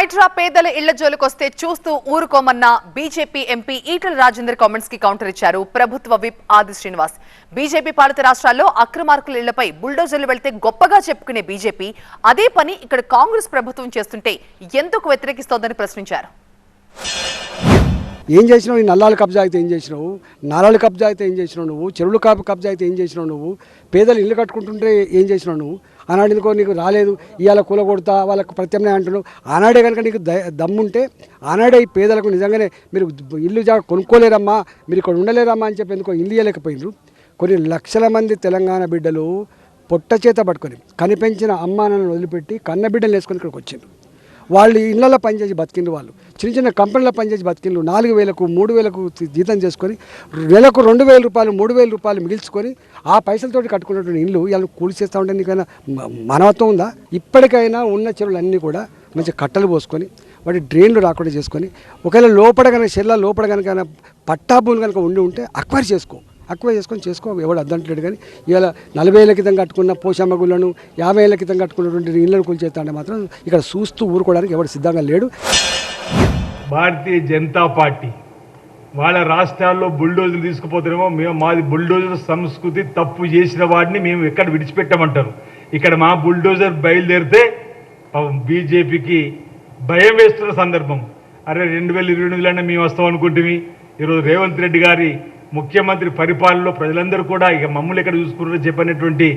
హైడ్రా పేదల ఇళ్ల జోలికొస్తే చూస్తూ ఊరుకోమన్న BJP MP Etela Rajender comments కి కౌంటర్ ఇచ్చారు ప్రభుత్వ విప్ ఆది శ్రీనివాస్. బీజేపీ పాలిత రాష్ట్రాల్లో అక్రమార్కుల ఇళ్లపై బుల్డోజర్లు వెళ్తే గొప్పగా చెప్పుకునే బీజేపీ అదే పని ఇక్కడ కాంగ్రెస్ ప్రభుత్వం చేస్తుంటే ఎందుకు వ్యతిరేకిస్తోందని ప్రశ్నించారు. ఏం చేసినావు? ఈ నల్లాలు కబ్జా అయితే ఏం చేసినావు? నాలాలు కబ్జా అయితే ఏం చేసినావు నువ్వు? చెరువులు కబ్జా అయితే ఏం చేసినావు నువ్వు? పేదలు ఇల్లు కట్టుకుంటుంటే ఏం చేసినావు నువ్వు? ఆనాడు ఎందుకో నీకు రాలేదు, ఇవాళ కూల కొడతా వాళ్ళకు ప్రత్యామ్నాయం అంటున్నావు. ఆనాడే కనుక నీకు దమ్ముంటే ఆనాడే ఈ పేదలకు నిజంగానే మీరు ఇల్లు కొనుక్కోలేరమ్మా, మీరు ఇక్కడ ఉండలేరమ్మా అని చెప్పి ఎందుకో ఇల్లు ఇవ్వలేకపోయినారు. కొన్ని లక్షల మంది తెలంగాణ బిడ్డలు పొట్ట చేత పట్టుకొని కనిపెంచిన అమ్మానాన్ని వదిలిపెట్టి కన్న బిడ్డలు వేసుకొని ఇక్కడికి వచ్చిండ్రు. వాళ్ళు ఇళ్లలో పనిచేసి బతికిండ్రు, వాళ్ళు చిన్న చిన్న కంపెనీలో పనిచేసి బతికిండ్రు. 4,000కు 3,000కు జీతం చేసుకొని నెలకు 2,000 రూపాయలు 3,000 రూపాయలు మిగిల్చుకొని ఆ పైసలతోటి కట్టుకున్నటువంటి ఇల్లు ఇలా కూల్చేస్తూ ఉంటే నీకైనా మానవత్వం ఉందా? ఇప్పటికైనా ఉన్న చెరువులన్నీ కూడా మంచి కట్టలు పోసుకొని వాటి డ్రైన్లు రాకుండా చేసుకొని ఒకవేళ లోపల కనుక చెర్ల లోపల కనుక పట్టాభూములు కనుక ఉంటే అక్వైర్ చేసుకో ఎవడు అద్దంటలేడు. కానీ ఇవాళ 40 ఏళ్ల క్రితం కట్టుకున్న పోషమ్మ గుళ్ళను 50 ఏళ్ల క్రితం కట్టుకున్నటువంటి ఇళ్లను కూల్చేస్తాంటే మాత్రం ఇక్కడ చూస్తూ ఊరుకోవడానికి ఎవడు సిద్ధంగా లేడు. భారతీయ జనతా పార్టీ వాళ్ళ రాష్ట్రాల్లో బుల్డోజర్లు తీసుకుపోతారేమో, మాది బుల్డోజర్ సంస్కృతి, తప్పు చేసిన వాడిని మేము ఎక్కడ విడిచిపెట్టామంటారు. ఇక్కడ మా బుల్డోజర్ బయలుదేరితే బీజేపీకి భయం వేస్తున్న సందర్భం. అరే 2022 మేము వస్తాం అనుకుంటుమి. ఈరోజు రేవంత్ రెడ్డి గారి ముఖ్యమంత్రి పరిపాలనలో ప్రజలందరూ కూడా ఇక మమ్మల్ని ఎక్కడ చూసుకున్నారో చెప్పనేటువంటి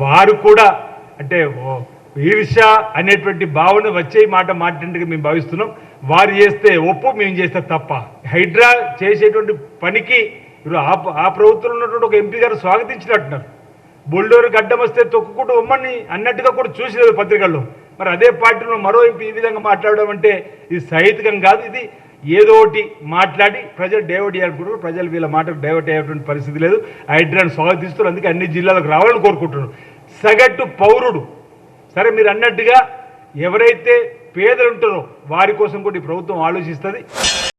వారు కూడా అంటే ఈర్ష అనేటువంటి భావన వచ్చే మాట మాట్లాడినట్టుగా మేము భావిస్తున్నాం. వారు చేస్తే ఒప్పు, మేము చేస్తే తప్ప. హైడ్రా చేసేటువంటి పనికి ఆ ప్రభుత్వంలో ఉన్నటువంటి ఒక ఎంపీ గారు స్వాగతించినట్టున్నారు. బుల్డోర్కి అడ్డం వస్తే తొక్కుకుంటూ ఉమ్మని అన్నట్టుగా కూడా చూసిలేదు పత్రికల్లో. మరి అదే పార్టీలో మరో ఎంపీ ఈ విధంగా మాట్లాడడం అంటే ఇది సహితం కాదు. ఇది ఏదో ఒకటి మాట్లాడి ప్రజలు డైవర్ట్ చేయాలనుకుంటున్నారు. ప్రజలు వీళ్ళ మాటకు డైవర్ట్ అయ్యేటువంటి పరిస్థితి లేదు. హైడ్రాను స్వాగతిస్తున్నారు. అందుకే అన్ని జిల్లాలకు రావాలని కోరుకుంటున్నారు. సగటు పౌరుడు సరే మీరు అన్నట్టుగా ఎవరైతే పేదలు ఉంటారో వారి కోసం కూడా ఈ ప్రభుత్వం ఆలోచిస్తుంది.